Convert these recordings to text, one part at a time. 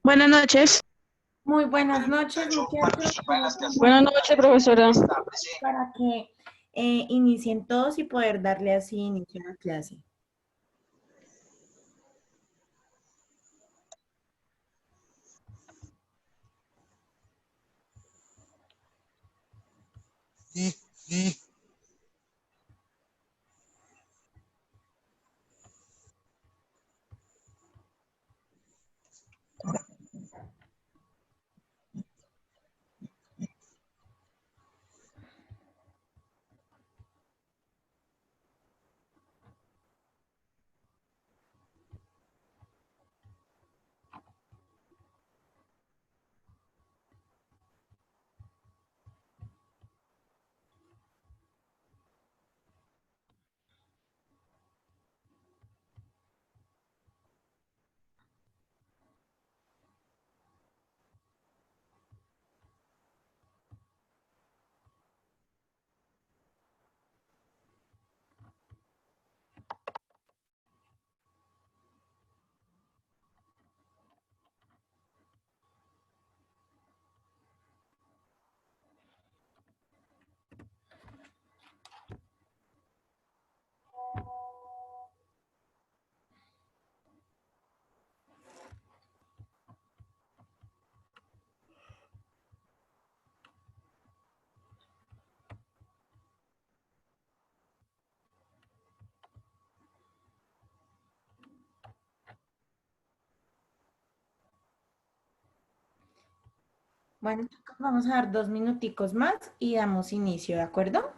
Buenas noches. Muy buenas noches, muchachos. Voy a Buenas compartir noches, profesora. para que inicien todos y poder darle así inicio a la clase. Bueno, chicos, vamos a dar 2 minuticos más y damos inicio, ¿de acuerdo?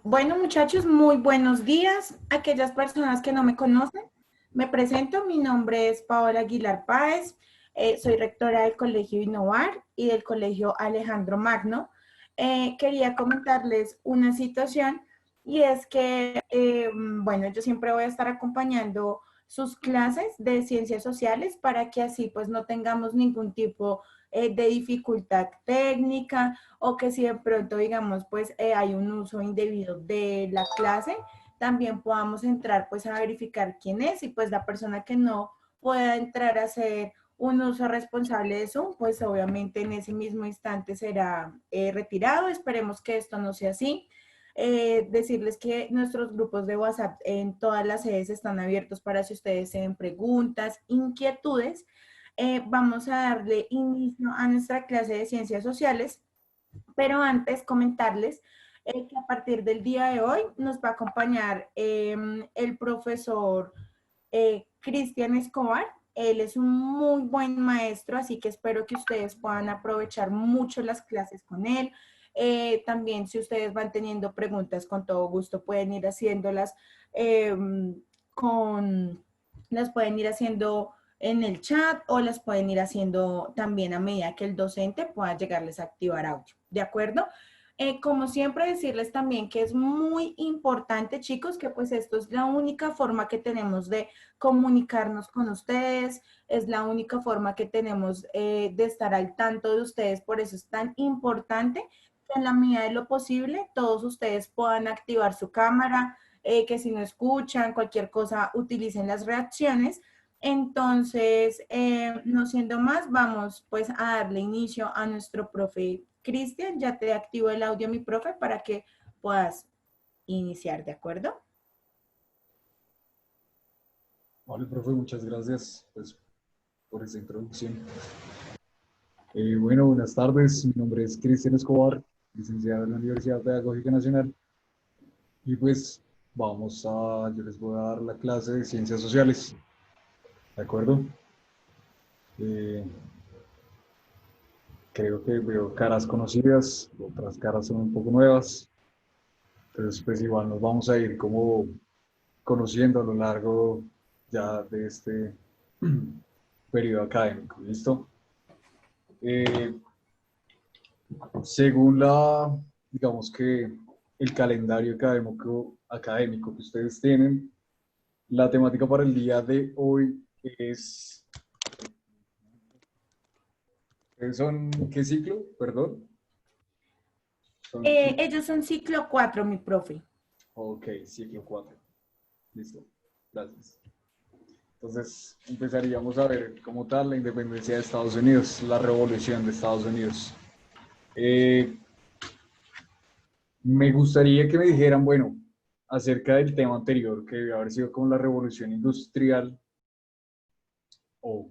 Bueno, muchachos, muy buenos días. Aquellas personas que no me conocen, me presento. Mi nombre es Paola Aguilar Páez. Soy rectora del Colegio Innovar y del Colegio Alejandro Magno. Quería comentarles una situación y es que, bueno, yo siempre voy a estar acompañando sus clases de ciencias sociales para que así pues no tengamos ningún tipo de dificultad técnica o que si de pronto, digamos, pues hay un uso indebido de la clase, también podamos entrar pues a verificar quién es y pues la persona que no pueda entrar a hacer un uso responsable de Zoom, pues obviamente en ese mismo instante será retirado. Esperemos que esto no sea así. Decirles que nuestros grupos de WhatsApp en todas las sedes están abiertos para si ustedes tienen preguntas, inquietudes. Vamos a darle inicio a nuestra clase de ciencias sociales, pero antes comentarles que a partir del día de hoy nos va a acompañar el profesor Cristian Escobar. Él es un muy buen maestro, así que espero que ustedes puedan aprovechar mucho las clases con él. También si ustedes van teniendo preguntas, con todo gusto pueden ir haciéndolas con, las pueden ir haciendo en el chat o las pueden ir haciendo también a medida que el docente pueda llegarles a activar audio, ¿de acuerdo? Como siempre decirles también que es muy importante, chicos, que pues esto es la única forma que tenemos de comunicarnos con ustedes, es la única forma que tenemos de estar al tanto de ustedes, por eso es tan importante que en la medida de lo posible todos ustedes puedan activar su cámara, que si no escuchan cualquier cosa utilicen las reacciones. Entonces, no siendo más, vamos pues a darle inicio a nuestro profe Cristian. Ya te activo el audio, mi profe, para que puedas iniciar, ¿de acuerdo? Vale, profe, muchas gracias pues, por esa introducción. Bueno, buenas tardes. Mi nombre es Cristian Escobar, licenciado en la Universidad Pedagógica Nacional. Y pues yo les voy a dar la clase de Ciencias Sociales. ¿De acuerdo? Eh, Creo que veo caras conocidas, otras caras son un poco nuevas. Entonces, pues igual nos vamos a ir como conociendo a lo largo ya de este periodo académico. ¿Listo? Eh, Según digamos que el calendario académico que ustedes tienen, la temática para el día de hoy es, ¿qué ciclo? Perdón. Son, Ellos son ciclo 4, mi profe. ok, ciclo 4. Listo. Gracias. Entonces empezaríamos a ver como tal la independencia de Estados Unidos, la revolución de Estados Unidos. Eh, Me gustaría que me dijeran, bueno, acerca del tema anterior, que debe haber sido como la revolución industrial, o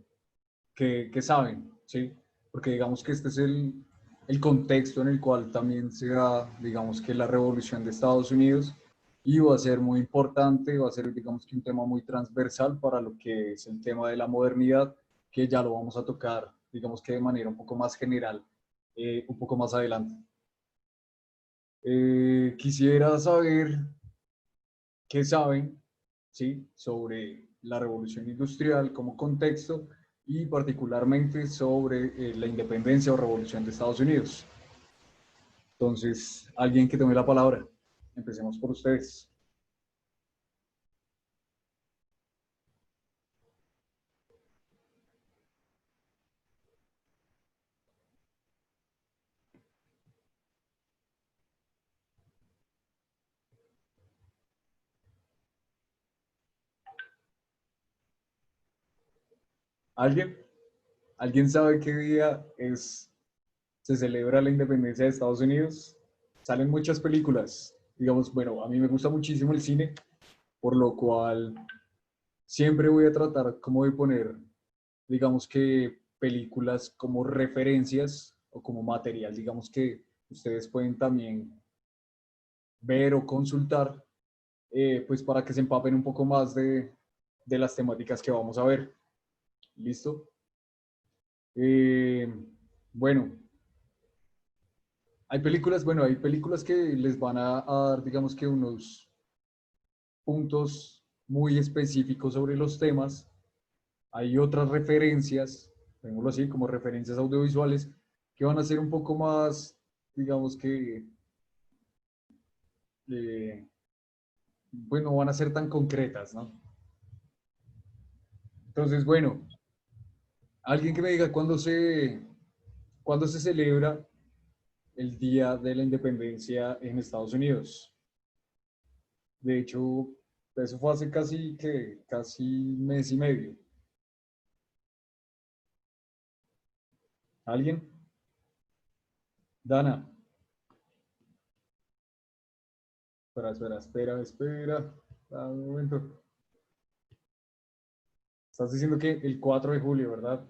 que saben, ¿sí? Porque digamos que este es el contexto en el cual también se da, digamos que la revolución de Estados Unidos, y va a ser muy importante, va a ser, digamos que un tema muy transversal para lo que es el tema de la modernidad, que ya lo vamos a tocar, digamos que de manera un poco más general, un poco más adelante. Quisiera saber qué saben, ¿sí?, sobre la revolución industrial como contexto y particularmente sobre la independencia o revolución de Estados Unidos. Entonces, alguien que tome la palabra. Empecemos por ustedes. ¿Alguien? ¿Alguien sabe qué día se celebra la independencia de Estados Unidos? Salen muchas películas. Digamos, bueno, a mí me gusta muchísimo el cine, por lo cual siempre voy a tratar como de poner, digamos que películas como referencias o como material, digamos que ustedes pueden también ver o consultar, pues para que se empapen un poco más de las temáticas que vamos a ver. ¿Listo? Eh, bueno, hay películas que les van a dar, digamos que unos puntos muy específicos sobre los temas. Hay otras referencias, digámoslo así, como referencias audiovisuales, que van a ser un poco más, digamos que, pues no van a ser tan concretas, ¿no? Entonces, bueno, alguien que me diga cuándo se celebra el Día de la Independencia en Estados Unidos. De hecho, eso fue hace casi mes y medio. ¿Alguien? Dana. Espera. Dame un momento. Estás diciendo que el 4 de julio, ¿verdad?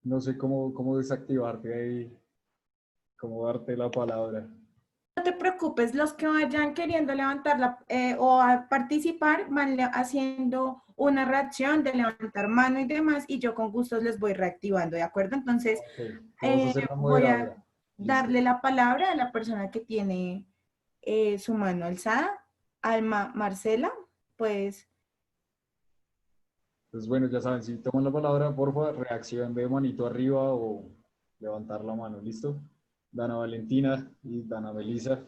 No sé cómo desactivarte ahí, cómo darte la palabra. No te preocupes, los que vayan queriendo o a participar van haciendo una reacción de levantar mano y demás, y yo con gusto les voy reactivando, ¿de acuerdo? Entonces, Ok, tú vas a ser la voy a, moderadora. Listo. darle la palabra a la persona que tiene su mano alzada. Alma Marcela, pues Entonces, bueno, ya saben, si toman la palabra, por favor, reacción de manito arriba o levantar la mano. ¿Listo? Dana Valentina y Dana Melissa.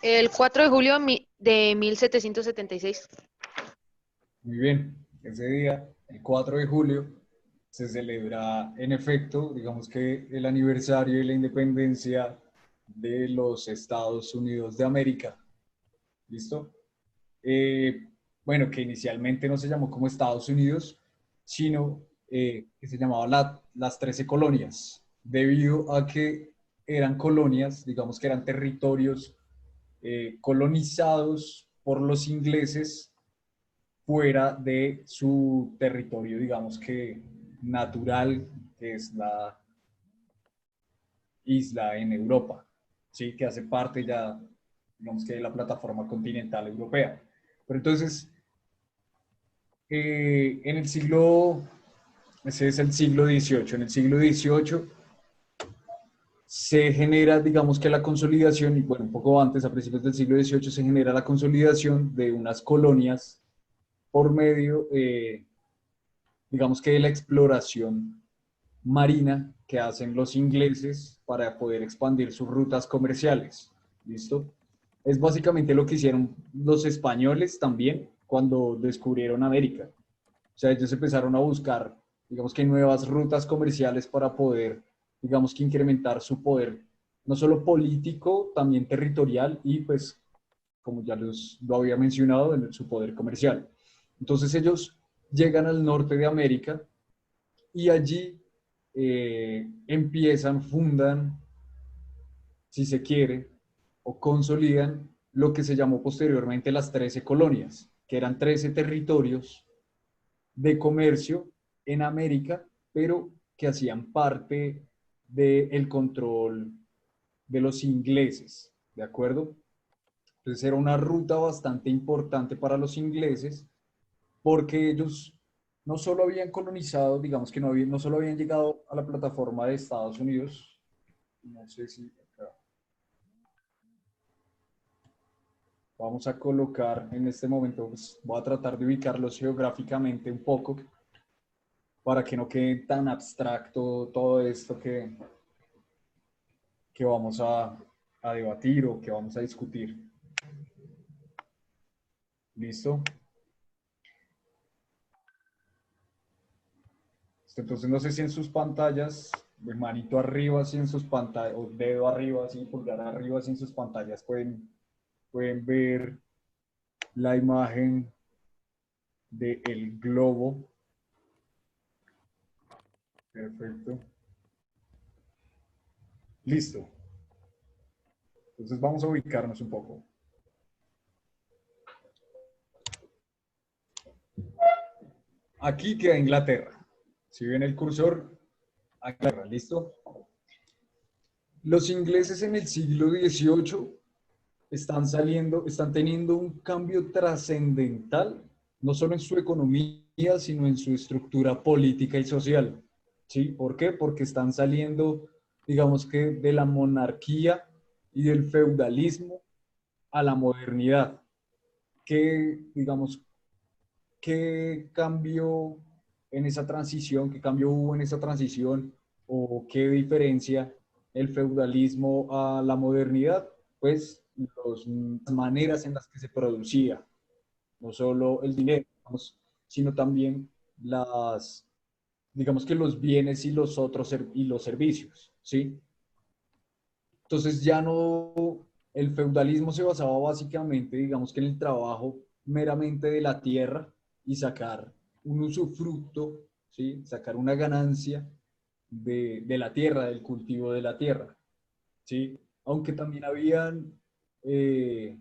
El 4 de julio de 1776. Muy bien. Ese día, el 4 de julio, se celebra en efecto, digamos que el aniversario de la independencia de los Estados Unidos de América. ¿Listo? Eh, bueno, que inicialmente no se llamó como Estados Unidos, sino que se llamaba las 13 colonias, debido a que eran colonias, digamos que eran territorios colonizados por los ingleses fuera de su territorio, digamos que natural, que es la isla en Europa, ¿sí? Que hace parte ya, digamos que de la plataforma continental europea. Pero entonces, en el siglo, ese es el siglo XVIII, en el siglo XVIII se genera, digamos que la consolidación, y bueno, un poco antes, a principios del siglo XVIII, se genera la consolidación de unas colonias por medio, digamos que de la exploración marina que hacen los ingleses para poder expandir sus rutas comerciales. ¿Listo? Es básicamente lo que hicieron los españoles también cuando descubrieron América. O sea, ellos empezaron a buscar, digamos que nuevas rutas comerciales para poder, digamos que incrementar su poder, no solo político, también territorial y pues, como ya lo había mencionado, en su poder comercial. Entonces ellos llegan al norte de América y allí empiezan, fundan, si se quiere, o consolidan lo que se llamó posteriormente las 13 colonias, que eran 13 territorios de comercio en América, pero que hacían parte del control de los ingleses, ¿de acuerdo? Entonces era una ruta bastante importante para los ingleses porque ellos no solo habían colonizado, digamos que no solo habían llegado a la plataforma de Estados Unidos, no sé si acá, vamos a colocar en este momento, pues, voy a tratar de ubicarlos geográficamente un poco para que no quede tan abstracto todo esto que vamos a debatir o que vamos a discutir. ¿Listo? Entonces no sé si en sus pantallas, de manito arriba, si en sus pantallas, o dedo arriba, así, pulgar arriba, si en sus pantallas pueden ver la imagen del globo. Perfecto. Listo. Entonces vamos a ubicarnos un poco. Aquí queda Inglaterra. Si ven el cursor, Inglaterra, ¿listo? Los ingleses en el siglo XVIII están teniendo un cambio trascendental, no solo en su economía, sino en su estructura política y social. ¿Sí? ¿Por qué? Porque están saliendo, digamos que, de la monarquía y del feudalismo a la modernidad. ¿Qué, digamos, qué cambio en esa transición, qué cambio hubo en esa transición o qué diferencia el feudalismo a la modernidad? Pues las maneras en las que se producía, no solo el dinero, sino también las, digamos que los bienes y los otros y los servicios, ¿sí? Entonces ya no, el feudalismo se basaba básicamente, digamos que en el trabajo meramente de la tierra y sacar un usufructo, ¿sí? Sacar una ganancia de la tierra, del cultivo de la tierra, ¿sí? Aunque también habían, eh,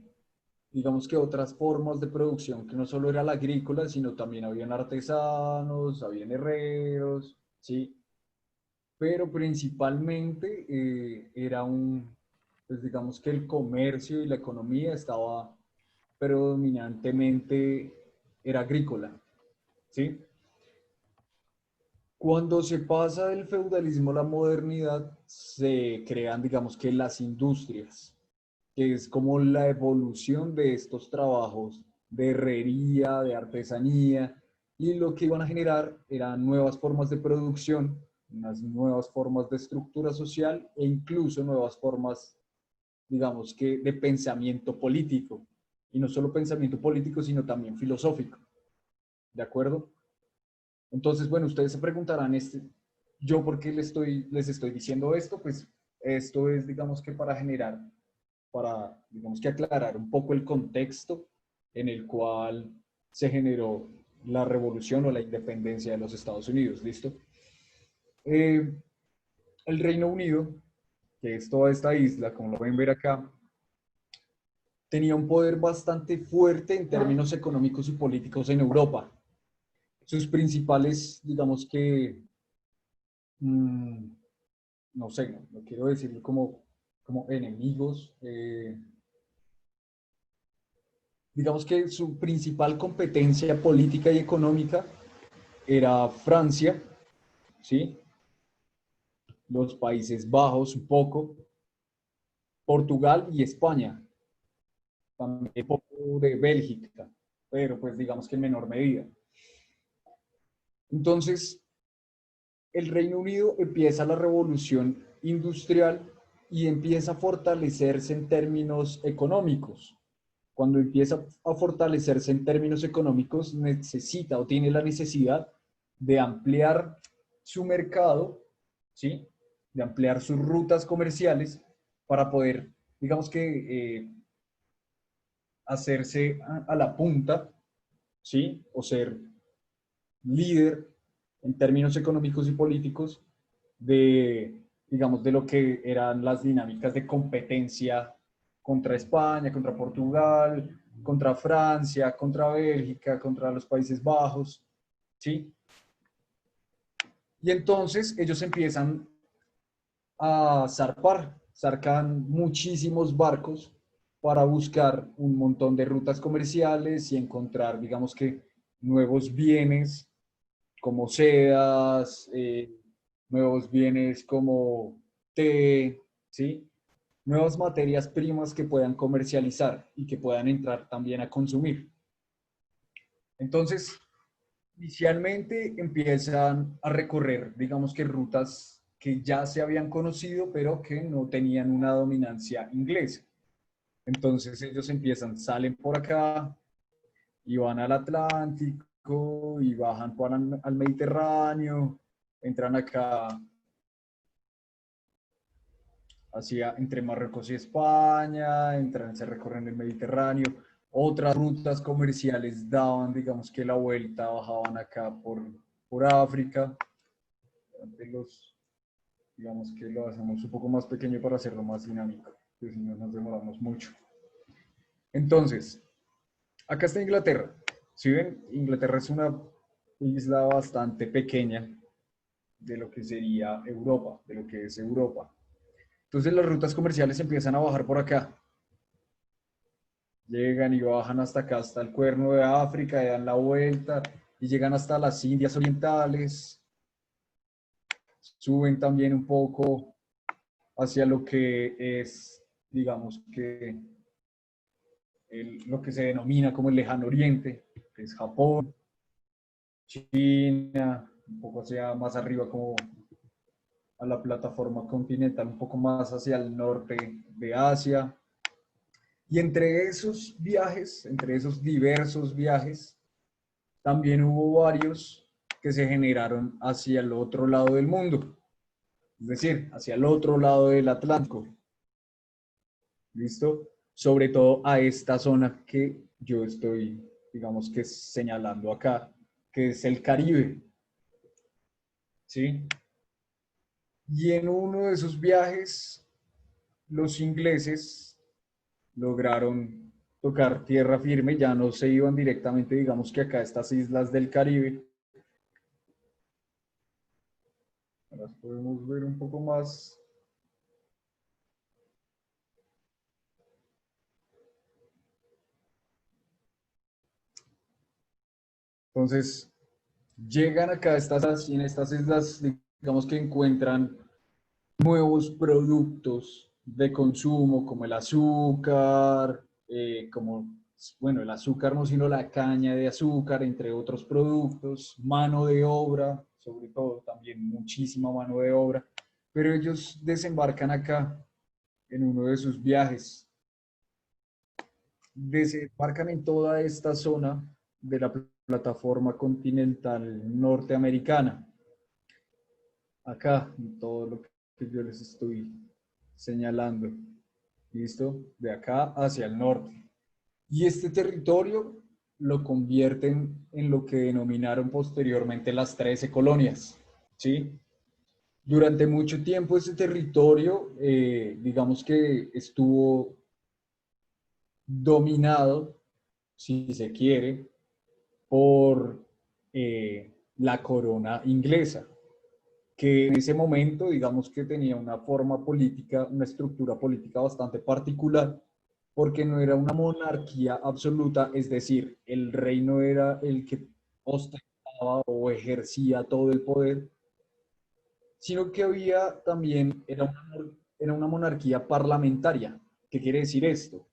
digamos que otras formas de producción que no solo era la agrícola, sino también habían artesanos, habían herreros, ¿sí? pero principalmente era pues digamos que el comercio y la economía estaba predominantemente, era agrícola, ¿sí? Cuando se pasa del feudalismo a la modernidad, se crean, digamos que las industrias, que es como la evolución de estos trabajos de herrería, de artesanía, y lo que iban a generar eran nuevas formas de producción, unas nuevas formas de estructura social e incluso nuevas formas, digamos que, de pensamiento político. Y no solo pensamiento político, sino también filosófico. ¿De acuerdo? Entonces, bueno, ustedes se preguntarán, ¿yo por qué les estoy diciendo esto? Pues esto es, digamos que para generar, para, digamos que aclarar un poco el contexto en el cual se generó la revolución o la independencia de los Estados Unidos, ¿listo? Eh, el Reino Unido, que es toda esta isla, como lo pueden ver acá, tenía un poder bastante fuerte en términos económicos y políticos en Europa. Sus principales, digamos que, mmm, no sé, no quiero decirlo como enemigos, digamos que su principal competencia política y económica era Francia, ¿sí? Los Países Bajos un poco, Portugal y España, también un poco de Bélgica, pero pues digamos que en menor medida. Entonces, el Reino Unido empieza la revolución industrial y empieza a fortalecerse en términos económicos. Cuando empieza a fortalecerse en términos económicos, necesita o tiene la necesidad de ampliar su mercado, ¿sí? De ampliar sus rutas comerciales para poder, digamos que, hacerse a la punta, ¿sí? O ser líder en términos económicos y políticos de, digamos, de lo que eran las dinámicas de competencia contra España, contra Portugal, contra Francia, contra Bélgica, contra los Países Bajos, ¿sí? Y entonces ellos empiezan a zarcan muchísimos barcos para buscar un montón de rutas comerciales y encontrar, digamos que, nuevos bienes como sedas, nuevos bienes como té, ¿sí? Nuevas materias primas que puedan comercializar y que puedan entrar también a consumir. Entonces, inicialmente empiezan a recorrer, digamos que rutas que ya se habían conocido, pero que no tenían una dominancia inglesa. Entonces ellos salen por acá y van al Atlántico y bajan al Mediterráneo, entran acá hacia entre Marruecos y España, se recorren el Mediterráneo. Otras rutas comerciales daban, digamos que la vuelta, bajaban acá por África. Digamos que lo hacemos un poco más pequeño para hacerlo más dinámico, que si no nos demoramos mucho. Entonces, acá está Inglaterra. Si ven, Inglaterra es una isla bastante pequeña de lo que sería Europa, de lo que es Europa. Entonces las rutas comerciales empiezan a bajar por acá. Llegan y bajan hasta acá, hasta el Cuerno de África, y dan la vuelta y llegan hasta las Indias Orientales. Suben también un poco hacia lo que es, digamos que, lo que se denomina como el Lejano Oriente, que es Japón, China, un poco hacia más arriba como a la plataforma continental, un poco más hacia el norte de Asia. Y entre esos viajes, entre esos diversos viajes, también hubo varios que se generaron hacia el otro lado del mundo, es decir, hacia el otro lado del Atlántico. ¿Listo? Sobre todo a esta zona que yo estoy, digamos que señalando acá, que es el Caribe. ¿Sí? Y en uno de esos viajes, los ingleses lograron tocar tierra firme, ya no se iban directamente, digamos que acá a estas islas del Caribe. las podemos ver un poco más. Entonces, llegan acá a estas, y en estas islas, digamos que encuentran nuevos productos de consumo, como el azúcar, como, bueno, el azúcar no, sino la caña de azúcar, entre otros productos, mano de obra, sobre todo también muchísima mano de obra, pero ellos desembarcan acá en uno de sus viajes, desembarcan en toda esta zona de la plataforma continental norteamericana, acá, en todo lo que yo les estoy señalando. ¿Listo? De acá hacia el norte. Y este territorio lo convierten en lo que denominaron posteriormente las 13 colonias. ¿Sí? Durante mucho tiempo ese territorio, digamos que estuvo dominado, si se quiere, por la corona inglesa, que en ese momento, digamos que tenía una forma política, una estructura política bastante particular, porque no era una monarquía absoluta, es decir, el rey no era el que ostentaba o ejercía todo el poder, sino que había también, era una monarquía parlamentaria. ¿Qué quiere decir esto?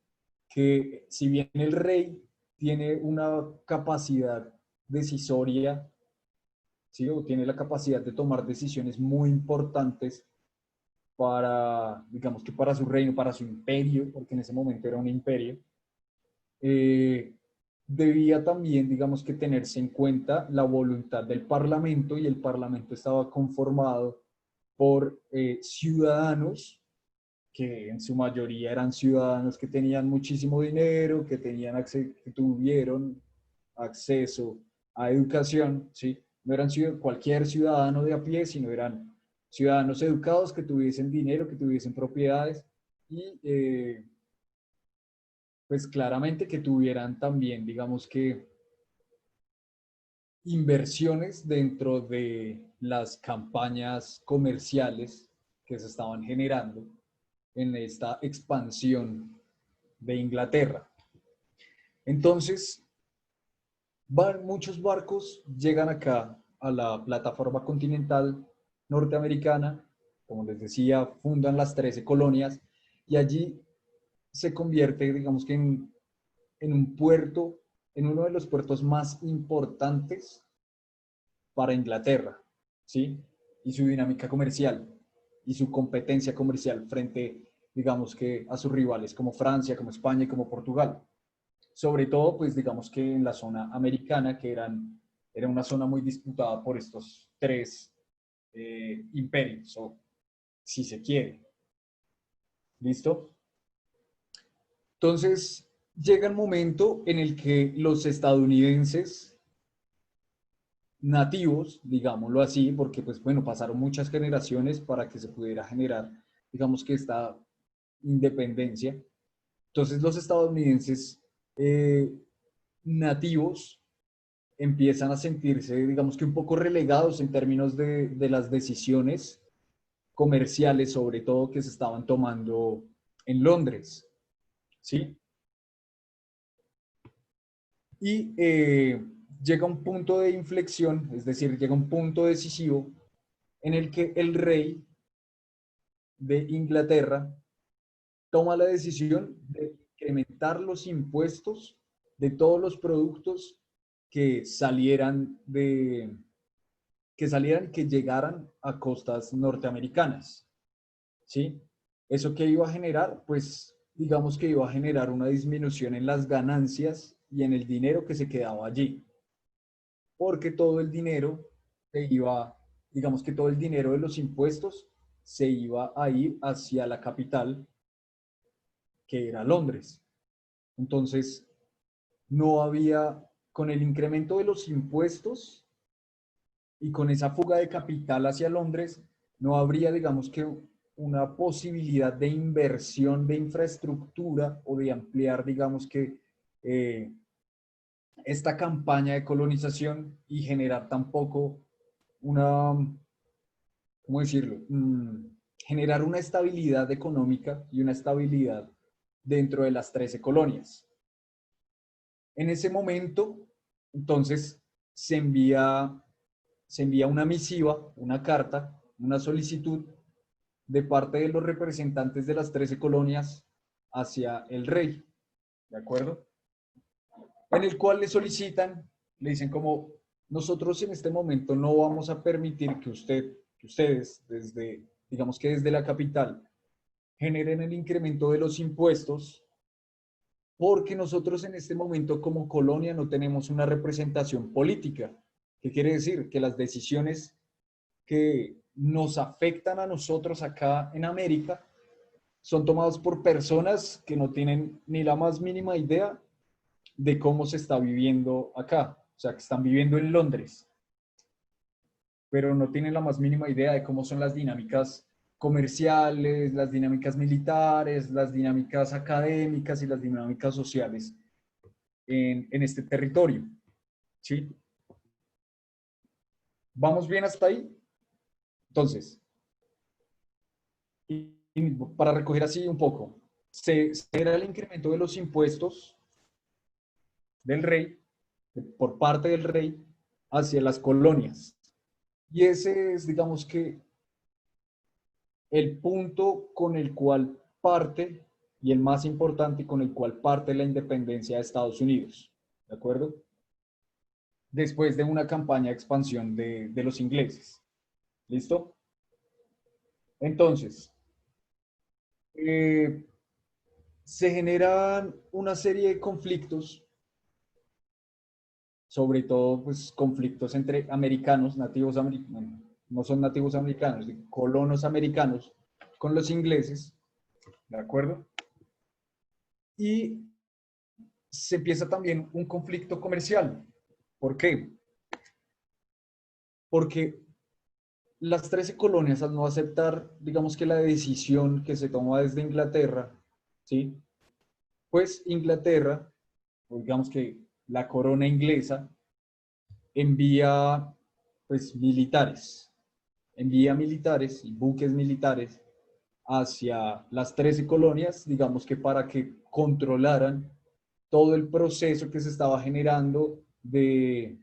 Que si bien el rey tiene una capacidad decisoria, ¿sí? O tiene la capacidad de tomar decisiones muy importantes para, digamos que para su reino, para su imperio, porque en ese momento era un imperio, eh, debía también, digamos que tenerse en cuenta la voluntad del Parlamento, y el Parlamento estaba conformado por ciudadanos que en su mayoría eran ciudadanos que tenían muchísimo dinero, que tuvieron acceso a educación, ¿sí? No eran cualquier ciudadano de a pie, sino eran ciudadanos educados que tuviesen dinero, que tuviesen propiedades y pues claramente que tuvieran también, digamos que, inversiones dentro de las campañas comerciales que se estaban generando en esta expansión de Inglaterra. Entonces, muchos barcos llegan acá a la plataforma continental norteamericana, como les decía, fundan las 13 colonias y allí se convierte, digamos que en un puerto, en uno de los puertos más importantes para Inglaterra, ¿sí? Y su dinámica comercial y su competencia comercial frente, digamos que, a sus rivales como Francia, como España y como Portugal. Sobre todo, pues digamos que en la zona americana, que era una zona muy disputada por estos tres imperios, o si se quiere. ¿Listo? Entonces, llega el momento en el que los estadounidenses nativos, digámoslo así, porque pues bueno, pasaron muchas generaciones para que se pudiera generar, digamos que esta independencia. Entonces los estadounidenses nativos empiezan a sentirse, digamos que un poco relegados en términos de las decisiones comerciales, sobre todo que se estaban tomando en Londres, ¿sí? Y llega un punto de inflexión, es decir, llega un punto decisivo en el que el rey de Inglaterra toma la decisión de incrementar los impuestos de todos los productos que salieran que llegaran a costas norteamericanas, ¿sí? ¿Eso qué iba a generar? Pues digamos que iba a generar una disminución en las ganancias y en el dinero que se quedaba allí, porque todo el dinero se iba, digamos que todo el dinero de los impuestos se iba a ir hacia la capital, que era Londres. Entonces, no había, con el incremento de los impuestos y con esa fuga de capital hacia Londres, no habría, digamos que, una posibilidad de inversión de infraestructura o de ampliar, digamos que, esta campaña de colonización y generar tampoco una, ¿cómo decirlo? Generar una estabilidad económica y una estabilidad dentro de las 13 colonias. En ese momento, entonces, se envía una misiva, una carta, una solicitud de parte de los representantes de las 13 colonias hacia el rey, ¿de acuerdo? En el cual le solicitan, le dicen como, nosotros en este momento no vamos a permitir que ustedes, desde, digamos que desde la capital, generen el incremento de los impuestos, porque nosotros en este momento como colonia no tenemos una representación política. ¿Qué quiere decir? Que las decisiones que nos afectan a nosotros acá en América son tomadas por personas que no tienen ni la más mínima idea de cómo se está viviendo acá. O sea, que están viviendo en Londres, pero no tienen la más mínima idea de cómo son las dinámicas comerciales, las dinámicas militares, las dinámicas académicas y las dinámicas sociales en este territorio. ¿Sí? ¿Vamos bien hasta ahí? Entonces, y para recoger así un poco, se era el incremento de los impuestos del rey, por parte del rey, hacia las colonias. Y ese es, digamos que, el punto con el cual parte, y el más importante, con el cual parte la independencia de Estados Unidos. ¿De acuerdo? Después de una campaña de expansión de los ingleses. ¿Listo? Entonces, se generan una serie de conflictos, sobre todo pues conflictos entre americanos, nativos americanos, no son nativos americanos, colonos americanos con los ingleses, ¿de acuerdo? Y se empieza también un conflicto comercial. ¿Por qué? Porque las 13 colonias, al no aceptar, digamos que la decisión que se toma desde Inglaterra, ¿sí? Pues Inglaterra, digamos que la corona inglesa, envía pues envía militares y buques militares hacia las 13 colonias, digamos que para que controlaran todo el proceso que se estaba generando de,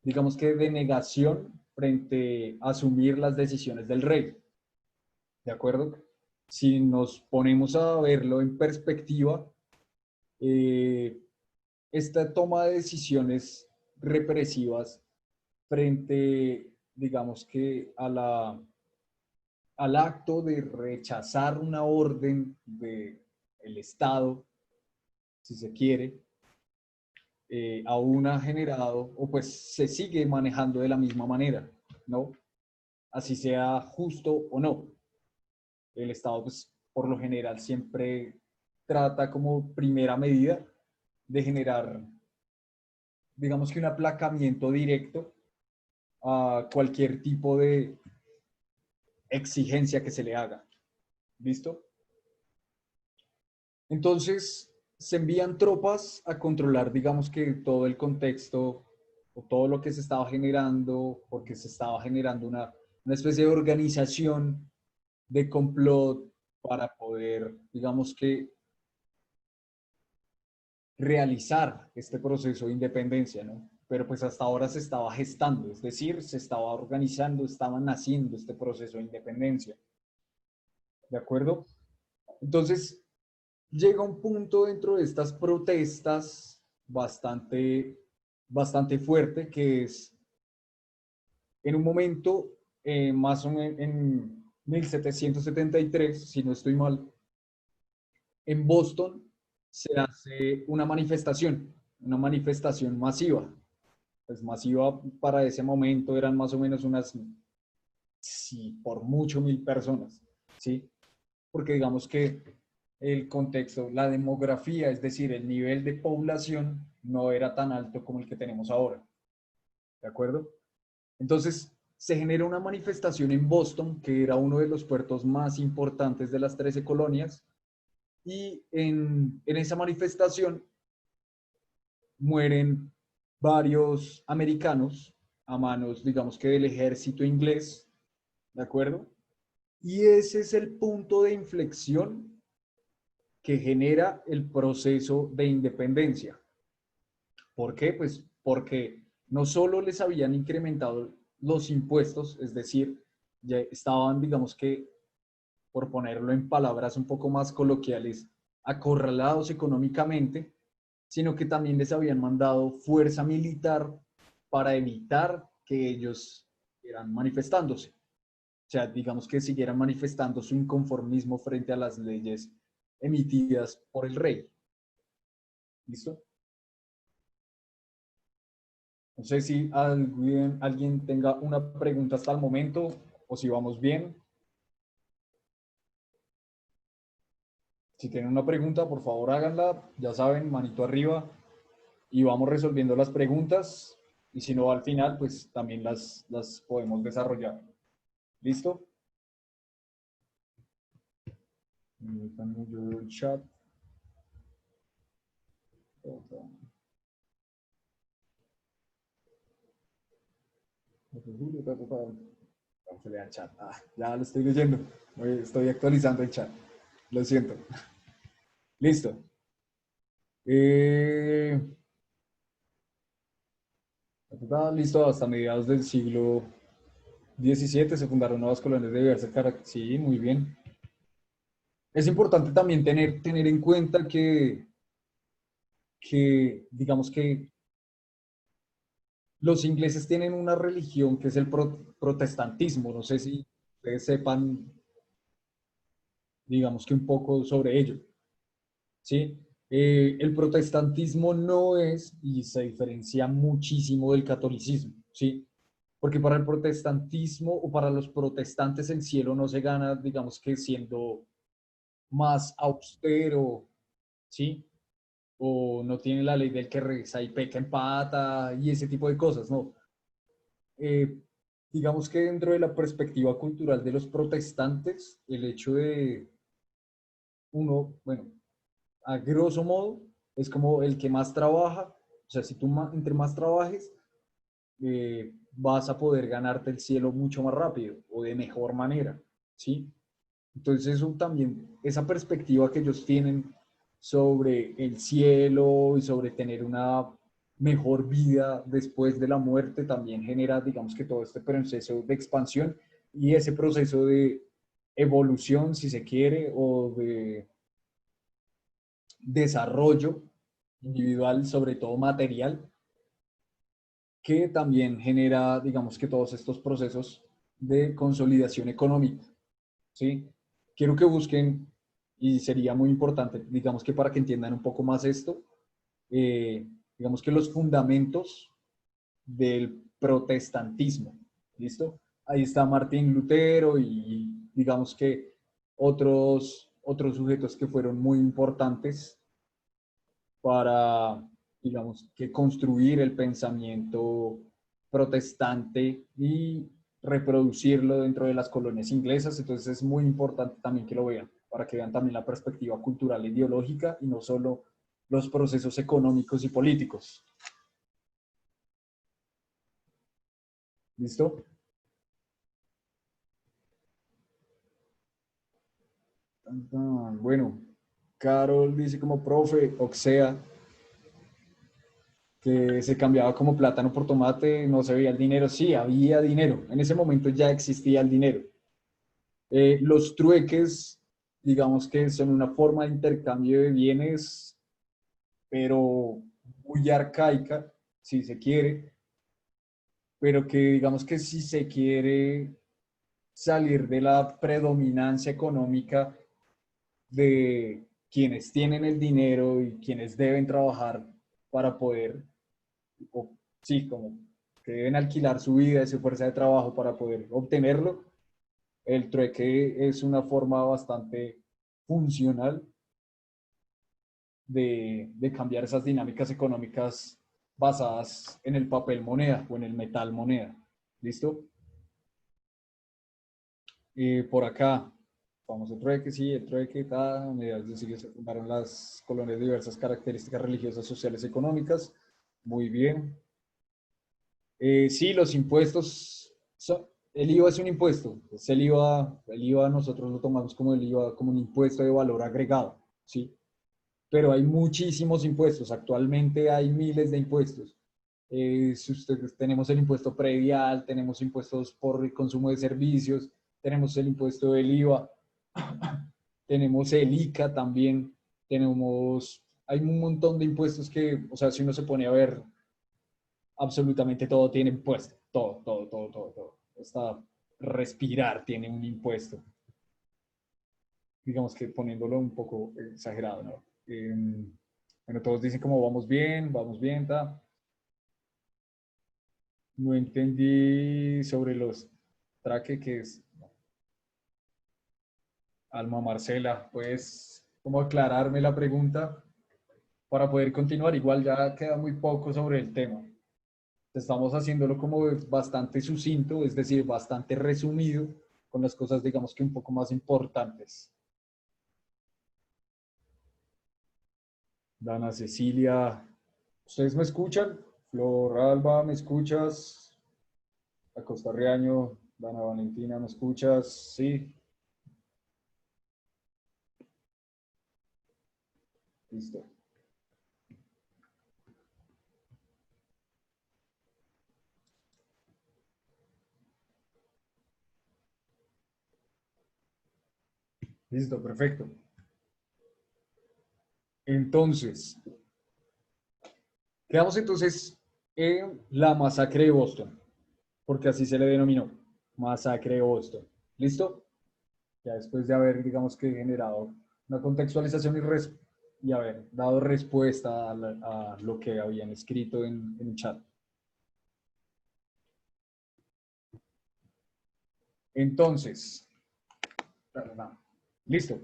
digamos que de negación frente a asumir las decisiones del rey. ¿De acuerdo? Si nos ponemos a verlo en perspectiva, eh, esta toma de decisiones represivas frente, digamos que al acto de rechazar una orden del Estado, si se quiere, aún ha generado, o pues se sigue manejando de la misma manera, ¿no? Así sea justo o no. El Estado, pues, por lo general siempre trata como primera medida de generar, digamos que un aplacamiento directo a cualquier tipo de exigencia que se le haga. ¿Listo? Entonces, se envían tropas a controlar, digamos que todo el contexto o todo lo que se estaba generando, porque se estaba generando una especie de organización de complot para poder, digamos que, realizar este proceso de independencia, ¿no? Pero pues hasta ahora se estaba gestando, es decir, se estaba organizando, estaba naciendo este proceso de independencia. ¿De acuerdo? Entonces, llega un punto dentro de estas protestas bastante fuerte, que es en un momento, más o menos en 1773, si no estoy mal, en Boston se hace una manifestación masiva. Pues masiva para ese momento eran más o menos unas, sí, por mucho 1000 personas, ¿sí? Porque digamos que el contexto, la demografía, es decir, el nivel de población no era tan alto como el que tenemos ahora. ¿De acuerdo? Entonces, se genera una manifestación en Boston, que era uno de los puertos más importantes de las 13 colonias, y en esa manifestación mueren varios americanos a manos, digamos que del ejército inglés, ¿de acuerdo? Y ese es el punto de inflexión que genera el proceso de independencia. ¿Por qué? Pues porque no solo les habían incrementado los impuestos, es decir, ya estaban, digamos que, por ponerlo en palabras un poco más coloquiales, acorralados económicamente, sino que también les habían mandado fuerza militar para evitar que ellos siguieran manifestándose. O sea, digamos que siguieran manifestando su inconformismo frente a las leyes emitidas por el rey. ¿Listo? No sé si alguien tenga una pregunta hasta el momento o si vamos bien. Si tienen una pregunta, por favor háganla. Ya saben, manito arriba y vamos resolviendo las preguntas. Y si no, al final, pues también las podemos desarrollar. ¿Listo? También yo veo el chat. Vamos a leer el chat. Ya lo estoy leyendo. Estoy actualizando el chat. Lo siento. Listo. Listo, hasta mediados del siglo XVII se fundaron nuevas colonias de diversas características. Sí, muy bien. Es importante también tener en cuenta digamos que los ingleses tienen una religión que es el protestantismo. No sé si ustedes sepan, digamos que un poco sobre ello. ¿Sí? El protestantismo no es, y se diferencia muchísimo del catolicismo, ¿sí? Porque para el protestantismo o para los protestantes el cielo no se gana, digamos que siendo más austero, ¿sí? O no tiene la ley del que reza y peca en pata y ese tipo de cosas, ¿no? Eh, digamos que dentro de la perspectiva cultural de los protestantes, el hecho de uno, bueno, a grosso modo, es como el que más trabaja, o sea, si tú entre más trabajes, vas a poder ganarte el cielo mucho más rápido o de mejor manera, ¿sí? Entonces eso también, esa perspectiva que ellos tienen sobre el cielo y sobre tener una mejor vida después de la muerte también genera, digamos que todo este proceso de expansión y ese proceso de evolución, si se quiere, o de desarrollo individual, sobre todo material, que también genera, digamos que todos estos procesos de consolidación económica, ¿sí? Quiero que busquen, y sería muy importante, digamos que para que entiendan un poco más esto, digamos que los fundamentos del protestantismo, ¿listo? Ahí está Martín Lutero y digamos que otros sujetos que fueron muy importantes para, digamos, que construir el pensamiento protestante y reproducirlo dentro de las colonias inglesas. Entonces es muy importante también que lo vean, para que vean también la perspectiva cultural e ideológica y no solo los procesos económicos y políticos. ¿Listo? Bueno, Carol dice como profe, Oxea, que se cambiaba como plátano por tomate, no se veía el dinero. Sí, había dinero. En ese momento ya existía el dinero. Los trueques, digamos que son una forma de intercambio de bienes, pero muy arcaica, si se quiere, pero que digamos que si se quiere salir de la predominancia económica de quienes tienen el dinero y quienes deben trabajar para poder, o sí, como que deben alquilar su vida y su fuerza de trabajo para poder obtenerlo, el trueque es una forma bastante funcional de cambiar esas dinámicas económicas basadas en el papel moneda o en el metal moneda. ¿Listo? Por acá, famoso trueque, sí, el trueque, a mediados del siglo se fundaron las colonias de diversas características religiosas, sociales y económicas. Muy bien. Sí, los impuestos el IVA es un impuesto. Es el IVA nosotros lo tomamos como el IVA, como un impuesto de valor agregado, ¿sí? Pero hay muchísimos impuestos. Actualmente hay miles de impuestos. Si ustedes, tenemos el impuesto predial, tenemos impuestos por el consumo de servicios, tenemos el impuesto del IVA, tenemos el ICA también, hay un montón de impuestos que, o sea, si uno se pone a ver, absolutamente todo tiene impuesto, todo, todo, todo, todo, todo. Hasta respirar tiene un impuesto. Digamos que poniéndolo un poco exagerado, ¿no? Bueno, todos dicen como vamos bien, ta. No entendí sobre los traques que es. Alma Marcela, ¿puedes como aclararme la pregunta para poder continuar? Igual ya queda muy poco sobre el tema. Estamos haciéndolo como bastante sucinto, es decir, bastante resumido, con las cosas, digamos que un poco más importantes. Dana Cecilia, ¿ustedes me escuchan? Flor Alba, ¿me escuchas? Acosta Riaño, Dana Valentina, ¿me escuchas? Sí. Listo. Listo, perfecto. Entonces, quedamos entonces en la masacre de Boston, porque así se le denominó, masacre de Boston. ¿Listo? Ya después de haber, digamos que generado una contextualización y haber dado respuesta a lo que habían escrito en el chat. Entonces, listo.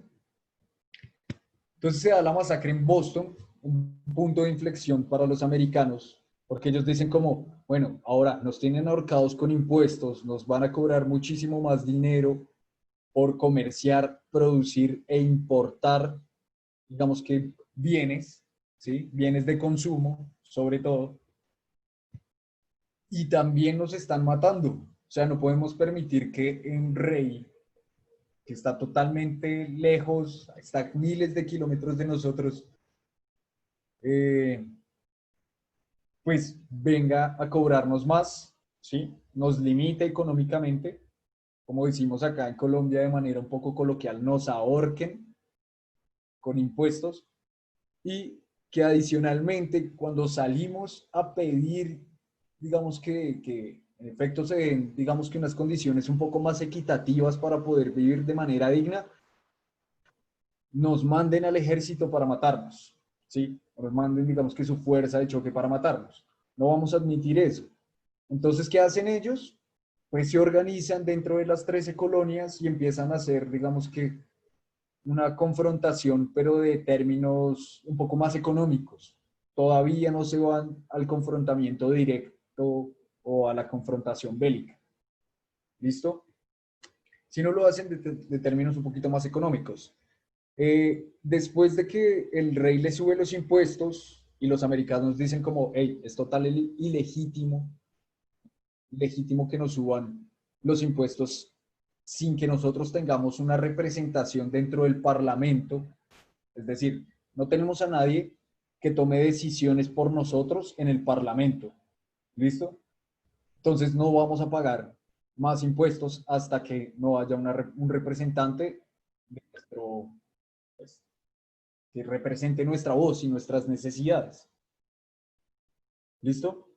Entonces se da la masacre en Boston, un punto de inflexión para los americanos, porque ellos dicen como, bueno, ahora nos tienen ahorcados con impuestos, nos van a cobrar muchísimo más dinero por comerciar, producir e importar, digamos que bienes, ¿sí? Bienes de consumo, sobre todo, y también nos están matando. O sea, no podemos permitir que un rey que está totalmente lejos, está a miles de kilómetros de nosotros, eh, pues venga a cobrarnos más, ¿sí? Nos limita económicamente, como decimos acá en Colombia de manera un poco coloquial, nos ahorquen con impuestos y que adicionalmente cuando salimos a pedir, digamos que en efecto se den, digamos que unas condiciones un poco más equitativas para poder vivir de manera digna, nos manden al ejército para matarnos, ¿sí? Nos manden, digamos que su fuerza de choque para matarnos. No vamos a admitir eso. Entonces, ¿qué hacen ellos? Pues se organizan dentro de las 13 colonias y empiezan a hacer, digamos que, una confrontación, pero de términos un poco más económicos. Todavía no se van al confrontamiento directo o a la confrontación bélica. ¿Listo? Sino lo hacen de términos un poquito más económicos. Después de que el rey le sube los impuestos y los americanos dicen como, hey, es total legítimo que nos suban los impuestos sin que nosotros tengamos una representación dentro del Parlamento. Es decir, no tenemos a nadie que tome decisiones por nosotros en el Parlamento. ¿Listo? Entonces no vamos a pagar más impuestos hasta que no haya un representante de nuestro, pues, que represente nuestra voz y nuestras necesidades. ¿Listo?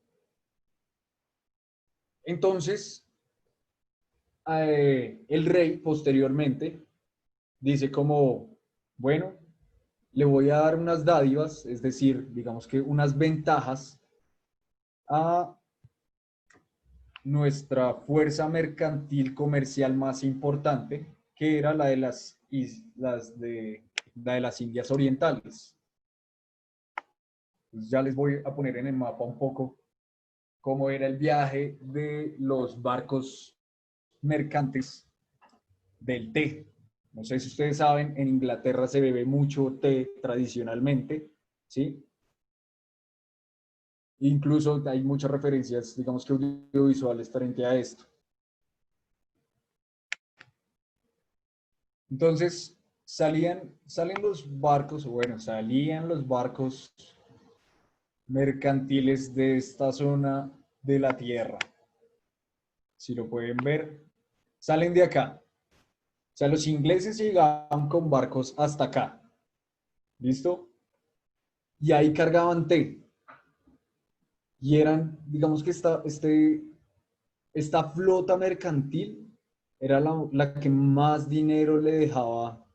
Entonces, el rey posteriormente dice como, bueno, le voy a dar unas dádivas, es decir, digamos que unas ventajas a nuestra fuerza mercantil comercial más importante, que era la de las islas la de las Indias Orientales. Pues ya les voy a poner en el mapa un poco cómo era el viaje de los barcos mercantes del té. No sé si ustedes saben, en Inglaterra se bebe mucho té tradicionalmente, ¿sí? Incluso hay muchas referencias, digamos que audiovisuales frente a esto. Entonces, salen los barcos, bueno, salían los barcos mercantiles de esta zona de la tierra. Si lo pueden ver, salen de acá. O sea, los ingleses llegaban con barcos hasta acá. ¿Listo? Y ahí cargaban té. Y eran, digamos que esta flota mercantil era la que más dinero le dejaba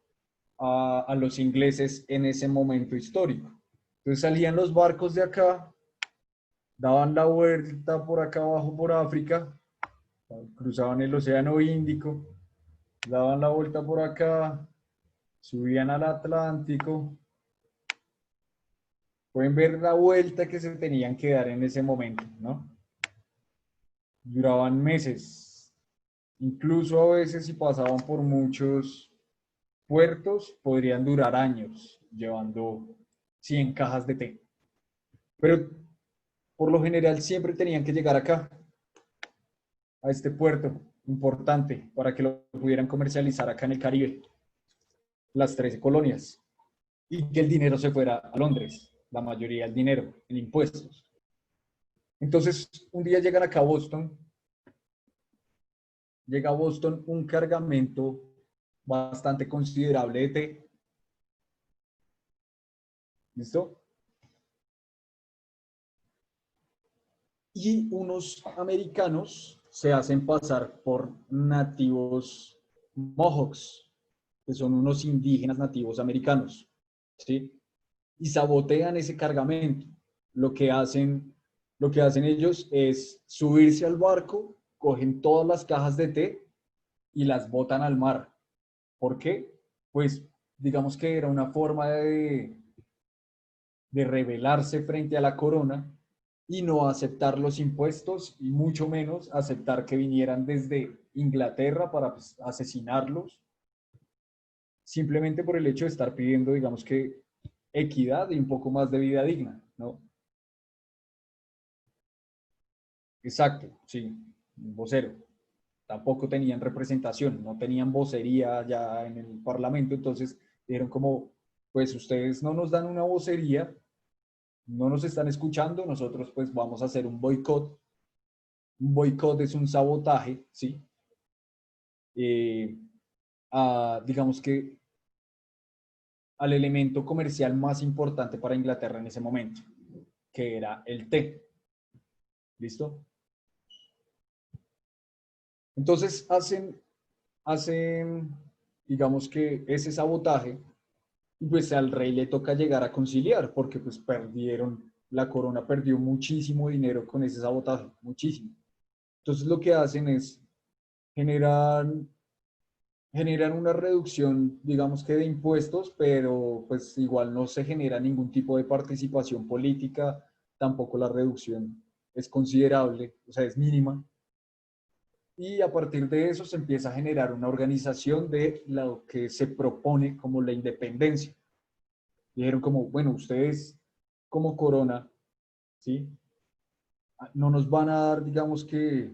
a los ingleses en ese momento histórico. Entonces salían los barcos de acá, daban la vuelta por acá abajo por África, cruzaban el Océano Índico, daban la vuelta por acá, subían al Atlántico. Pueden ver la vuelta que se tenían que dar en ese momento, ¿no? Duraban meses. Incluso a veces si pasaban por muchos puertos, podrían durar años llevando 100 cajas de té. Pero por lo general siempre tenían que llegar acá, a este puerto importante, para que lo pudieran comercializar acá en el Caribe, las 13 colonias, y que el dinero se fuera a Londres, la mayoría del dinero, en impuestos. Entonces, un día llegan acá a Boston, llega a Boston un cargamento bastante considerable de té. ¿Listo? Y unos americanos se hacen pasar por nativos Mohawks, que son unos indígenas nativos americanos, ¿sí? Y sabotean ese cargamento. Lo que hacen, lo que hacen ellos es subirse al barco, cogen todas las cajas de té y las botan al mar. ¿Por qué? Pues digamos que era una forma de rebelarse frente a la corona y no aceptar los impuestos y mucho menos aceptar que vinieran desde Inglaterra para pues, asesinarlos, simplemente por el hecho de estar pidiendo, digamos que, equidad y un poco más de vida digna, ¿no? Exacto, sí, un vocero. Tampoco tenían representación, no tenían vocería ya en el Parlamento, entonces dijeron como, pues ustedes no nos dan una vocería, no nos están escuchando, nosotros pues vamos a hacer un boicot. Un boicot es un sabotaje, ¿sí? Eh, digamos que al elemento comercial más importante para Inglaterra en ese momento, que era el té. ¿Listo? Entonces hacen, digamos que ese sabotaje, y pues al rey le toca llegar a conciliar, porque pues perdieron, la corona perdió muchísimo dinero con ese sabotaje, muchísimo. Entonces lo que hacen es generar una reducción, digamos que de impuestos, pero pues igual no se genera ningún tipo de participación política, tampoco la reducción es considerable, o sea, es mínima. Y a partir de eso se empieza a generar una organización de lo que se propone como la independencia. Dijeron como, bueno, ustedes como corona, ¿sí? No nos van a dar, digamos que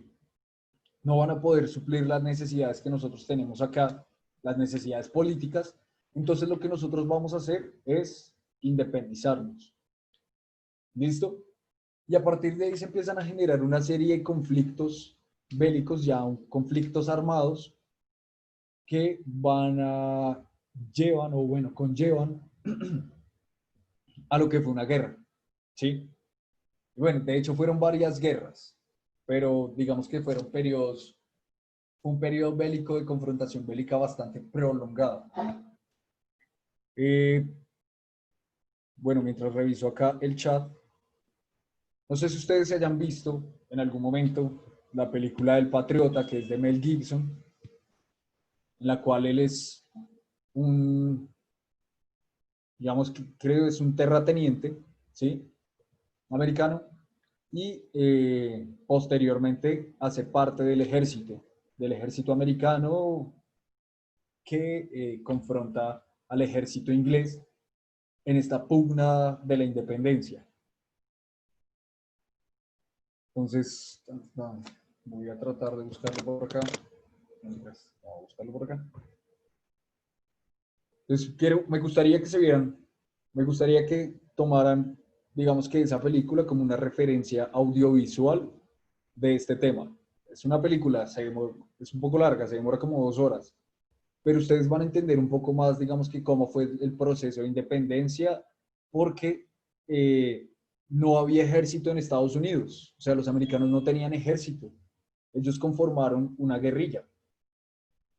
no van a poder suplir las necesidades que nosotros tenemos acá, las necesidades políticas. Entonces lo que nosotros vamos a hacer es independizarnos. ¿Listo? Y a partir de ahí se empiezan a generar una serie de conflictos bélicos, ya conflictos armados, que llevan, o bueno, conllevan a lo que fue una guerra. ¿Sí? Y bueno, de hecho fueron varias guerras, pero digamos que fueron periodos, un periodo bélico de confrontación bélica bastante prolongado. Eh, bueno, mientras reviso acá el chat, no sé si ustedes se hayan visto en algún momento la película del Patriota, que es de Mel Gibson, en la cual él es un, digamos que creo es un terrateniente, ¿sí? Americano, y posteriormente hace parte del ejército americano que confronta al ejército inglés en esta pugna de la independencia. Entonces, voy a tratar de buscarlo por acá. Vamos a buscarlo por acá. Entonces, me gustaría que se vieran, me gustaría que tomaran, digamos que esa película como una referencia audiovisual de este tema. Es una película, es un poco larga, se demora como 2 horas, pero ustedes van a entender un poco más, digamos que cómo fue el proceso de independencia, porque no había ejército en Estados Unidos, o sea, los americanos no tenían ejército, ellos conformaron una guerrilla,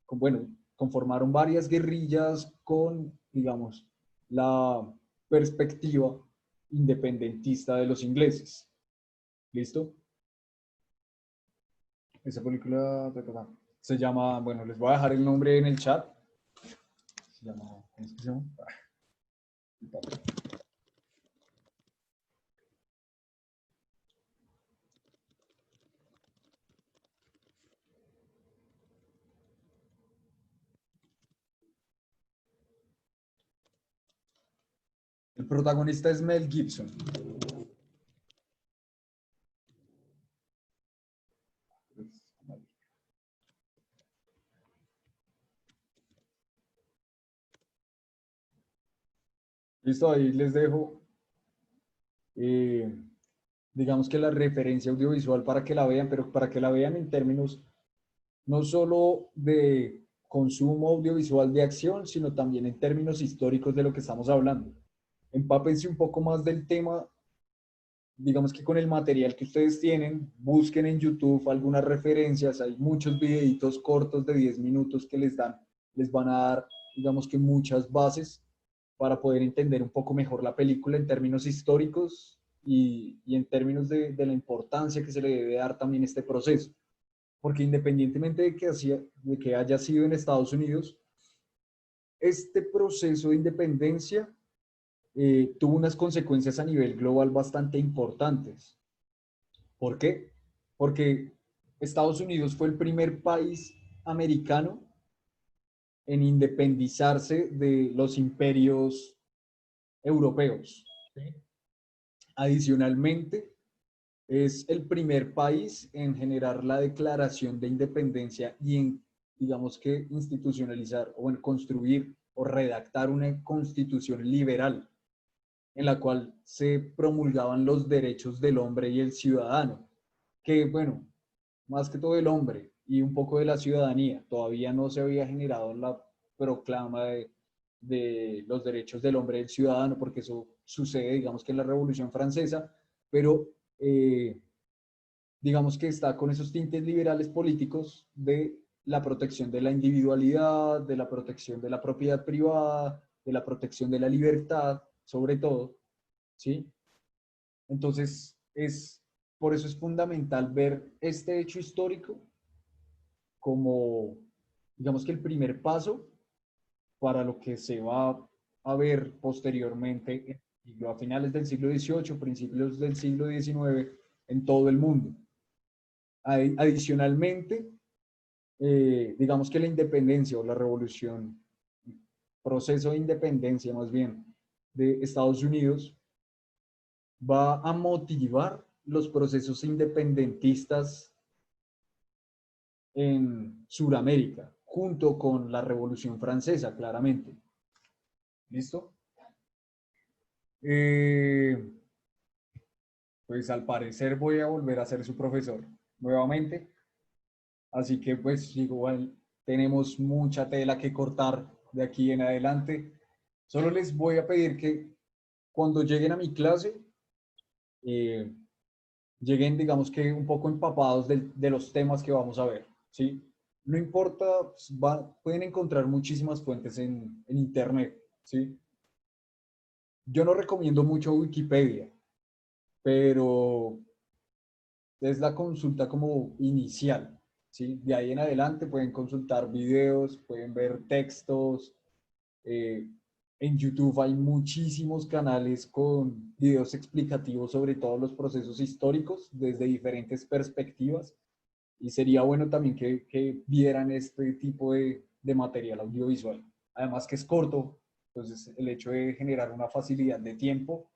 bueno, conformaron varias guerrillas con, digamos, la perspectiva independentista de los ingleses. ¿Listo? Esa película se llama, bueno, les voy a dejar el nombre en el chat. Se llama, ¿cómo es que se llama? El protagonista es Mel Gibson. Listo, ahí les dejo, eh, digamos que la referencia audiovisual para que la vean, pero para que la vean en términos no solo de consumo audiovisual de acción, sino también en términos históricos de lo que estamos hablando. Empápense un poco más del tema, digamos que con el material que ustedes tienen, busquen en YouTube algunas referencias, hay muchos videitos cortos de 10 minutos que les van a dar, digamos que muchas bases para poder entender un poco mejor la película en términos históricos y en términos de la importancia que se le debe dar también a este proceso. Porque independientemente de que haya sido en Estados Unidos, este proceso de independencia tuvo unas consecuencias a nivel global bastante importantes. ¿Por qué? Porque Estados Unidos fue el primer país americano en independizarse de los imperios europeos. ¿Sí? Adicionalmente, es el primer país en generar la declaración de independencia y en, digamos que, institucionalizar o en construir o redactar una constitución liberal en la cual se promulgaban los derechos del hombre y el ciudadano, que, bueno, más que todo el hombre y un poco de la ciudadanía, todavía no se había generado la proclama de los derechos del hombre y del ciudadano, porque eso sucede, digamos que en la Revolución Francesa, pero digamos que está con esos tintes liberales políticos de la protección de la individualidad, de la protección de la propiedad privada, de la protección de la libertad, sobre todo, ¿sí? Entonces, por eso es fundamental ver este hecho histórico como, digamos que el primer paso para lo que se va a ver posteriormente a finales del siglo XVIII, principios del siglo XIX, en todo el mundo. Adicionalmente, digamos que la independencia o la revolución, proceso de independencia más bien de Estados Unidos, va a motivar los procesos independentistas en Sudamérica, junto con la Revolución Francesa, claramente. ¿Listo? Pues al parecer voy a volver a ser su profesor nuevamente. Así que pues igual tenemos mucha tela que cortar de aquí en adelante. Solo les voy a pedir que cuando lleguen a mi clase, eh, lleguen, digamos que un poco empapados de los temas que vamos a ver, ¿sí? No importa, pues, pueden encontrar muchísimas fuentes en Internet, ¿sí? Yo no recomiendo mucho Wikipedia, pero es la consulta como inicial, ¿sí? De ahí en adelante pueden consultar videos, pueden ver textos. eh, en YouTube hay muchísimos canales con videos explicativos sobre todos los procesos históricos desde diferentes perspectivas y sería bueno también que vieran este tipo de material audiovisual. Además que es corto, entonces el hecho de generar una facilidad de tiempo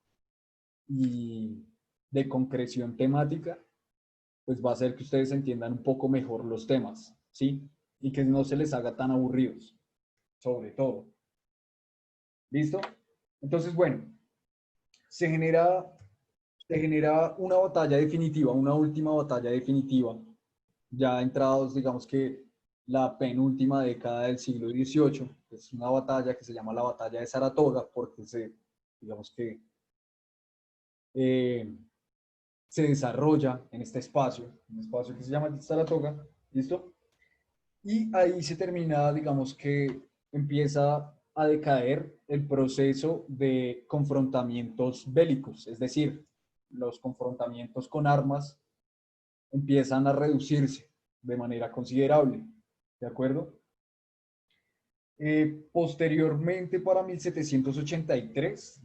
y de concreción temática pues va a hacer que ustedes entiendan un poco mejor los temas, ¿sí? Y que no se les haga tan aburridos, sobre todo. ¿Listo? Entonces, bueno, se genera, se genera una batalla definitiva, una última batalla definitiva, ya entrados, digamos que la penúltima década del siglo XVIII. Es una batalla que se llama la batalla de Saratoga, porque digamos que eh, se desarrolla en este espacio, un espacio que se llama Saratoga, ¿listo? Y ahí se termina, digamos que empieza a decaer el proceso de confrontamientos bélicos, es decir, los confrontamientos con armas empiezan a reducirse de manera considerable, ¿de acuerdo? Posteriormente, para 1783,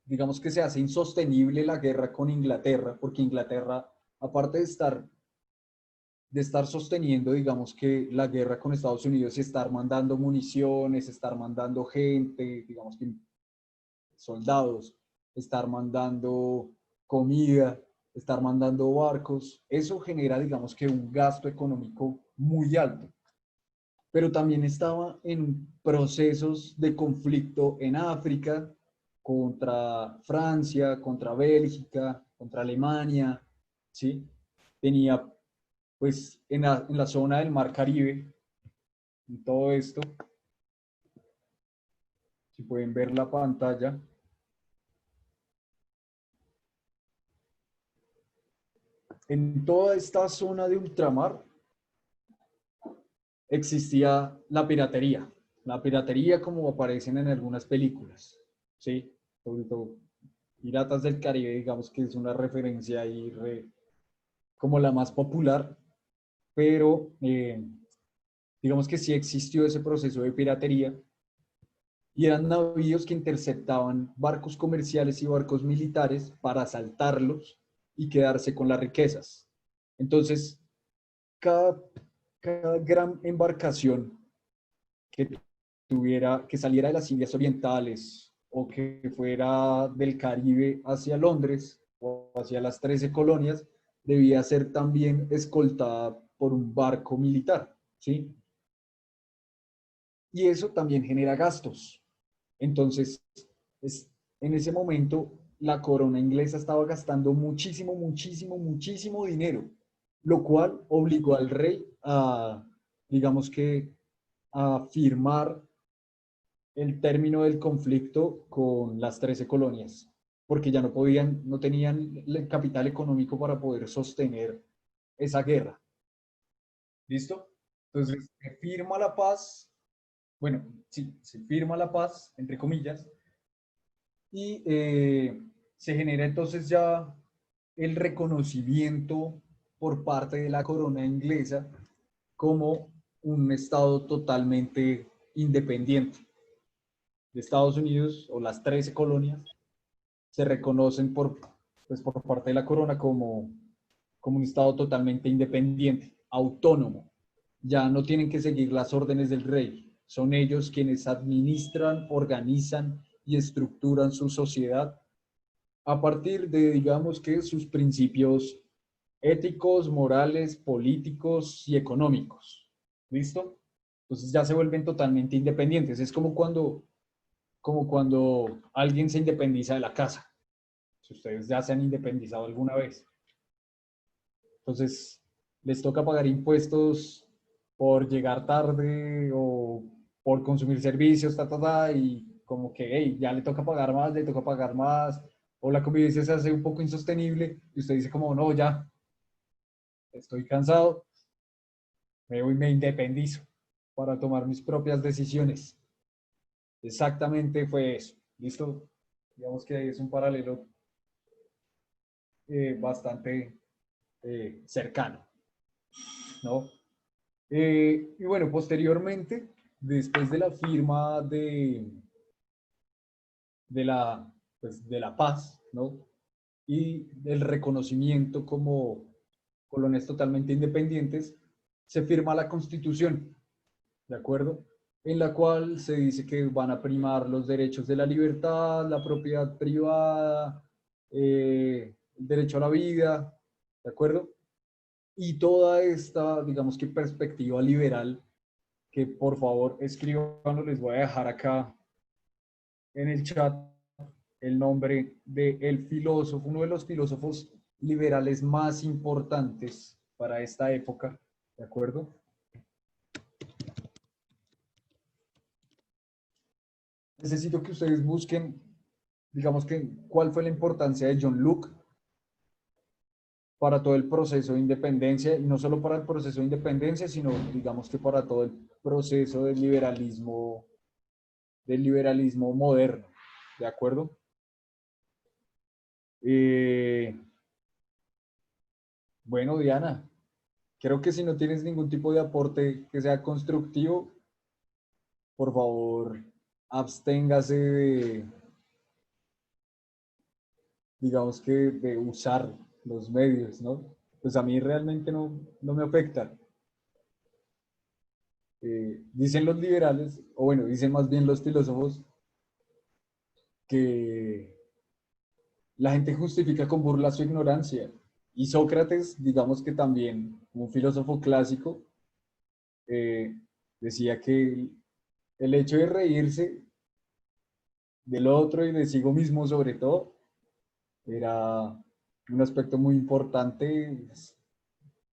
digamos que se hace insostenible la guerra con Inglaterra, porque Inglaterra, aparte de estar sosteniendo, digamos que la guerra con Estados Unidos y estar mandando municiones, estar mandando gente, digamos que soldados, estar mandando comida, estar mandando barcos, eso genera, digamos que un gasto económico muy alto. Pero también estaba en procesos de conflicto en África, contra Francia, contra Bélgica, contra Alemania, ¿sí? Tenía, pues, en la zona del Mar Caribe, en todo esto, si pueden ver la pantalla, en toda esta zona de ultramar existía la piratería como aparecen en algunas películas, ¿sí? Sobre todo Piratas del Caribe, digamos que es una referencia ahí como la más popular, pero digamos que sí existió ese proceso de piratería y eran navíos que interceptaban barcos comerciales y barcos militares para asaltarlos y quedarse con las riquezas. Entonces, cada, cada gran embarcación que que saliera de las Indias Orientales o que fuera del Caribe hacia Londres o hacia las 13 colonias, debía ser también escoltada por un barco militar, ¿sí? Y eso también genera gastos. Entonces, es, en ese momento, la corona inglesa estaba gastando muchísimo, muchísimo, muchísimo dinero, lo cual obligó al rey a, digamos que, a firmar el término del conflicto con las 13 colonias, porque ya no tenían el capital económico para poder sostener esa guerra. ¿Listo? Entonces, se firma la paz, bueno, sí, se firma la paz, entre comillas, y se genera entonces ya el reconocimiento por parte de la corona inglesa como un estado totalmente independiente de Estados Unidos, o las 13 colonias se reconocen pues, por parte de la corona como un estado totalmente independiente, autónomo. Ya no tienen que seguir las órdenes del rey. Son ellos quienes administran, organizan y estructuran su sociedad a partir de, digamos que, sus principios éticos, morales, políticos y económicos. ¿Listo? Entonces ya se vuelven totalmente independientes. Es como cuando alguien se independiza de la casa. Si ustedes ya se han independizado alguna vez. Entonces, les toca pagar impuestos por llegar tarde o por consumir servicios, y como que, hey, ya le toca pagar más, le toca pagar más, o la convivencia se hace un poco insostenible y usted dice como, no, ya, estoy cansado, me voy y me independizo para tomar mis propias decisiones. Exactamente fue eso. ¿Listo? Digamos que es un paralelo bastante cercano, ¿no? Y bueno, posteriormente, después de la firma de la, pues, de la paz, ¿no? Y del reconocimiento como colonias totalmente independientes, se firma la Constitución, ¿de acuerdo? En la cual se dice que van a primar los derechos de la libertad, la propiedad privada, el derecho a la vida, ¿de acuerdo? Y toda esta, digamos que perspectiva liberal que por favor escriban, les voy a dejar acá en el chat el nombre del filósofo, uno de los filósofos liberales más importantes para esta época, ¿de acuerdo? Necesito que ustedes busquen, digamos que, cuál fue la importancia de John Locke para todo el proceso de independencia, y no solo para el proceso de independencia, sino digamos que para todo el proceso del liberalismo moderno, ¿de acuerdo? Bueno, Diana, creo que si no tienes ningún tipo de aporte que sea constructivo, por favor, absténgase de, digamos que, de usar los medios, ¿no? Pues a mí realmente no me afecta. Dicen los liberales, o bueno, dicen más bien los filósofos, que la gente justifica con burla su ignorancia. Y Sócrates, digamos que también, un filósofo clásico, eh, decía que el hecho de reírse del otro y de sí mismo sobre todo, era un aspecto muy importante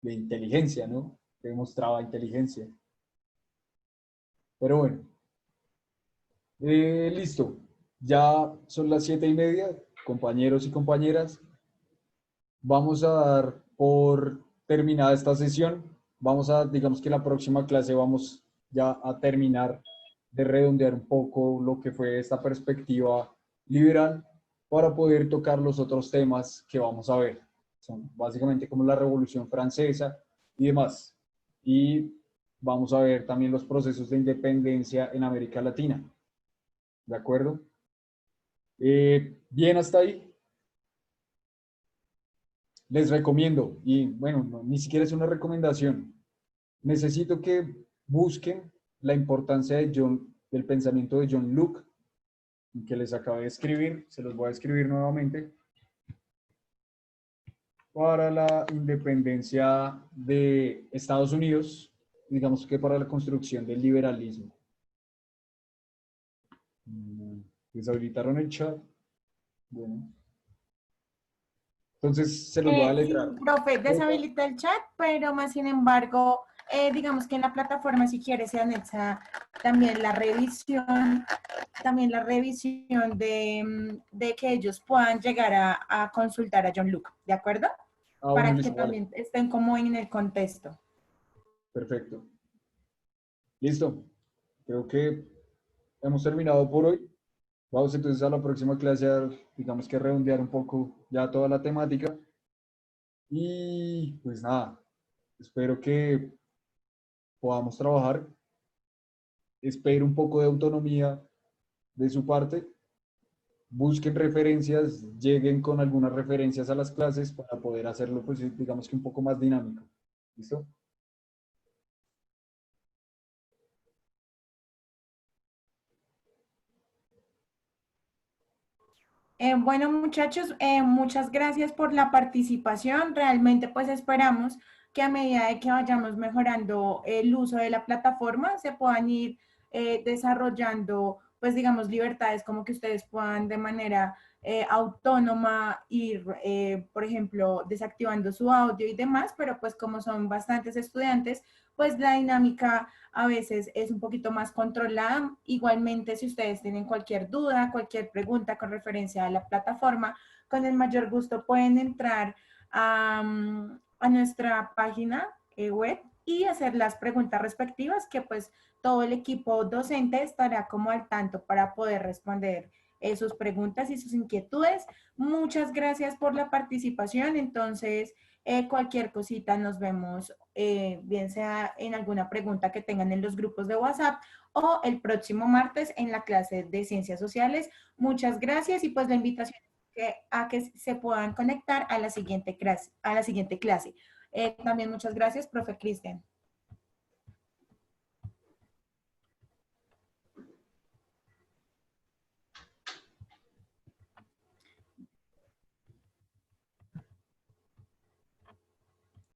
de inteligencia, ¿no? Que demostraba inteligencia. Pero bueno, listo. Ya son las 7:30, compañeros y compañeras. Vamos a dar por terminada esta sesión. Vamos a, digamos que la próxima clase vamos ya a terminar de redondear un poco lo que fue esta perspectiva liberal para poder tocar los otros temas que vamos a ver. Son básicamente como la Revolución Francesa y demás. Y vamos a ver también los procesos de independencia en América Latina. ¿De acuerdo? Bien, hasta ahí. Les recomiendo, y bueno, ni siquiera es una recomendación, necesito que busquen la importancia del pensamiento de John Locke, que les acabé de escribir, se los voy a escribir nuevamente, para la independencia de Estados Unidos, digamos que para la construcción del liberalismo. Deshabilitaron el chat. Bueno. Entonces se los voy a Sí, letrar. profe, deshabilita el chat, pero más sin embargo, digamos que en la plataforma, si quiere, se anexa también la revisión de que ellos puedan llegar a consultar a John Luke, ¿de acuerdo? Bueno, Para que listo, vale. también estén como en el contexto. Perfecto. Listo. Creo que hemos terminado por hoy. Vamos entonces a la próxima clase a, digamos que redondear un poco ya toda la temática. Y pues nada, espero que podamos trabajar. Espero un poco de autonomía de su parte. Busquen referencias, lleguen con algunas referencias a las clases para poder hacerlo, pues digamos que un poco más dinámico. ¿Listo? Bueno, muchachos, muchas gracias por la participación. Realmente, pues esperamos que a medida de que vayamos mejorando el uso de la plataforma, se puedan ir desarrollando, pues digamos, libertades como que ustedes puedan de manera autónoma ir, por ejemplo, desactivando su audio y demás, pero pues como son bastantes estudiantes, pues la dinámica a veces es un poquito más controlada. Igualmente, si ustedes tienen cualquier duda, cualquier pregunta con referencia a la plataforma, con el mayor gusto pueden entrar a nuestra página web y hacer las preguntas respectivas que pues todo el equipo docente estará como al tanto para poder responder sus preguntas y sus inquietudes. Muchas gracias por la participación. Entonces, cualquier cosita nos vemos, bien sea en alguna pregunta que tengan en los grupos de WhatsApp o el próximo martes en la clase de Ciencias Sociales. Muchas gracias y pues la invitación es a que se puedan conectar a la siguiente clase. También muchas gracias, profe Cristian.